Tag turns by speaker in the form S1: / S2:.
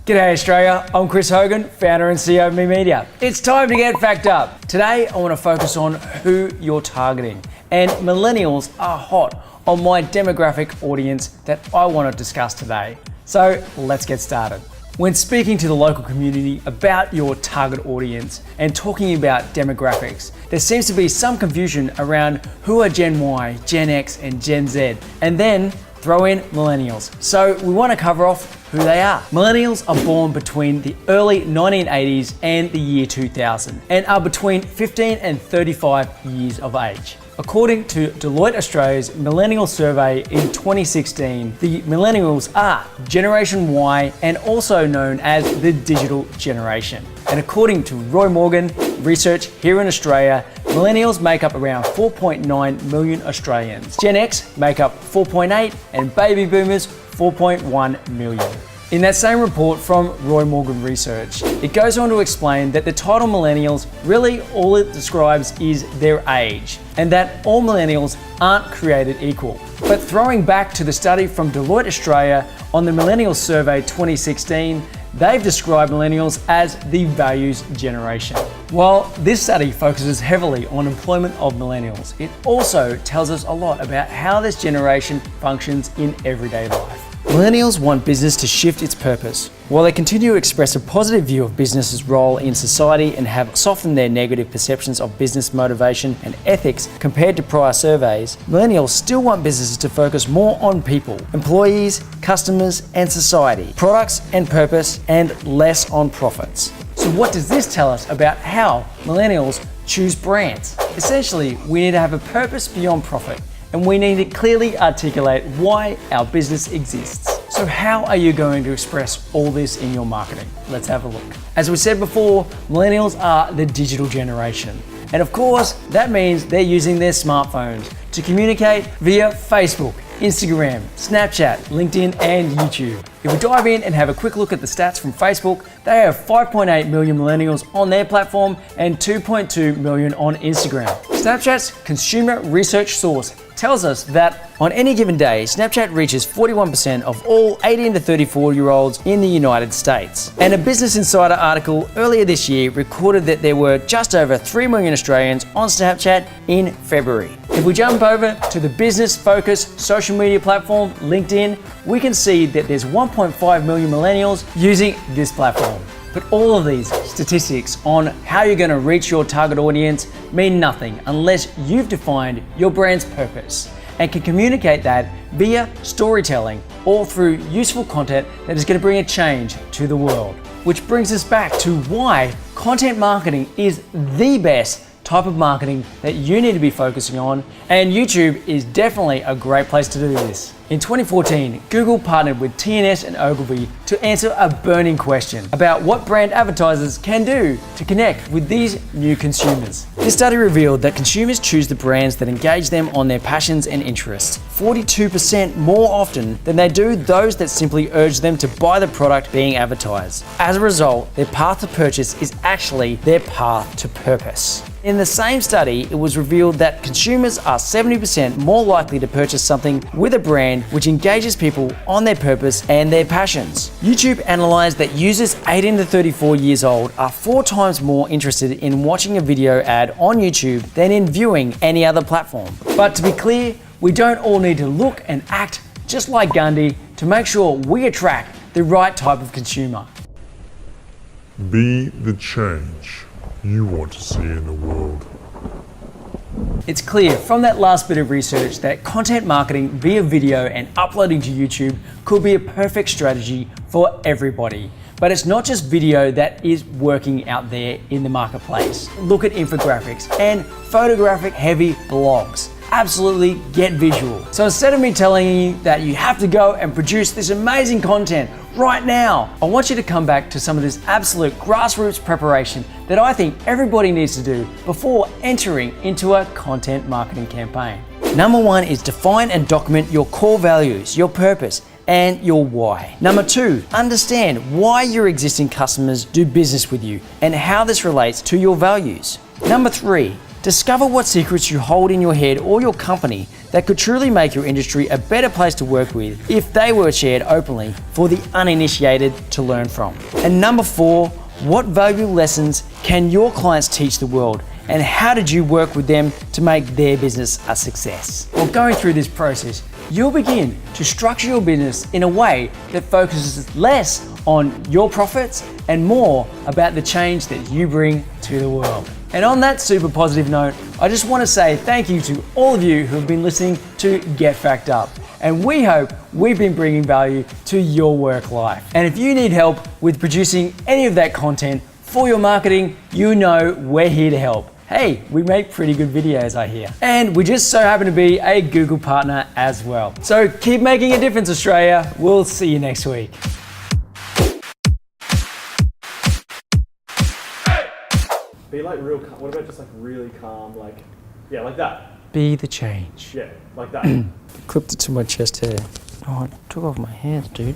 S1: G'day Australia, I'm Chris Hogan, founder and CEO of Me Media. It's time to get fact up. Today I want to focus on who you're targeting, and millennials are hot on my demographic audience that I want to discuss today. So let's get started. When speaking to the local community about your target audience and talking about demographics, there seems to be some confusion around who are Gen Y, Gen X and Gen Z, and then throw in millennials. So we want to cover off who they are. Millennials are born between the early 1980s and the year 2000 and are between 15 and 35 years of age. According to Deloitte Australia's Millennial Survey in 2016, the millennials are Generation Y and also known as the digital generation. And according to Roy Morgan research here in Australia, millennials make up around 4.9 million Australians. Gen X make up 4.8 and baby boomers 4.1 million. In that same report from Roy Morgan Research, it goes on to explain that the title millennials, really all it describes is their age, and that all millennials aren't created equal. But throwing back to the study from Deloitte Australia on the Millennial Survey 2016, they've described millennials as the values generation. While this study focuses heavily on employment of millennials, it also tells us a lot about how this generation functions in everyday life. Millennials want business to shift its purpose. While they continue to express a positive view of business's role in society and have softened their negative perceptions of business motivation and ethics compared to prior surveys, millennials still want businesses to focus more on people, employees, customers and society, products and purpose, and less on profits. So what does this tell us about how millennials choose brands? Essentially, we need to have a purpose beyond profit, and we need to clearly articulate why our business exists. So how are you going to express all this in your marketing? Let's have a look. As we said before, millennials are the digital generation. And of course, that means they're using their smartphones to communicate via Facebook, Instagram, Snapchat, LinkedIn, and YouTube. If we dive in and have a quick look at the stats from Facebook, they have 5.8 million millennials on their platform and 2.2 million on Instagram. Snapchat's consumer research source tells us that on any given day, Snapchat reaches 41% of all 18 to 34-year-olds in the United States. And a Business Insider article earlier this year recorded that there were just over 3 million Australians on Snapchat in February. If we jump over to the business-focused social media platform, LinkedIn, we can see that there's 1.5 million millennials using this platform. But all of these statistics on how you're going to reach your target audience mean nothing unless you've defined your brand's purpose and can communicate that via storytelling or through useful content that is going to bring a change to the world. Which brings us back to why content marketing is the best type of marketing that you need to be focusing on, and YouTube is definitely a great place to do this. In 2014, Google partnered with TNS and Ogilvy to answer a burning question about what brand advertisers can do to connect with these new consumers. This study revealed that consumers choose the brands that engage them on their passions and interests 42% more often than they do those that simply urge them to buy the product being advertised. As a result, their path to purchase is actually their path to purpose. In the same study, it was revealed that consumers are 70% more likely to purchase something with a brand which engages people on their purpose and their passions. YouTube analysed that users 18 to 34 years old are 4 times more interested in watching a video ad on YouTube than in viewing any other platform. But to be clear, we don't all need to look and act just like Gandhi to make sure we attract the right type of consumer.
S2: Be the change you want to see in the world.
S1: It's clear from that last bit of research that content marketing via video and uploading to YouTube could be a perfect strategy for everybody. But it's not just video that is working out there in the marketplace. Look at infographics and photographic heavy blogs. Absolutely get visual. So instead of me telling you that you have to go and produce this amazing content right now, I want you to come back to some of this absolute grassroots preparation that I think everybody needs to do before entering into a content marketing campaign. Number 1 is define and document your core values, your purpose, and your why. Number 2, understand why your existing customers do business with you and how this relates to your values. Number 3, Discover what secrets you hold in your head or your company that could truly make your industry a better place to work with if they were shared openly for the uninitiated to learn from. And number 4, what valuable lessons can your clients teach the world, and how did you work with them to make their business a success? Well, going through this process, you'll begin to structure your business in a way that focuses less on your profits and more about the change that you bring to the world. And on that super positive note, I just want to say thank you to all of you who have been listening to Get Fact Up. And we hope we've been bringing value to your work life. And if you need help with producing any of that content for your marketing, you know we're here to help. Hey, we make pretty good videos, I hear. And we just so happen to be a Google partner as well. So keep making a difference, Australia. We'll see you next week.
S3: Be like real calm. What about just like really calm, like, yeah, like that.
S1: Be the change.
S3: Yeah, like that.
S1: Clipped it to my chest hair. Oh, I took off my hands, dude.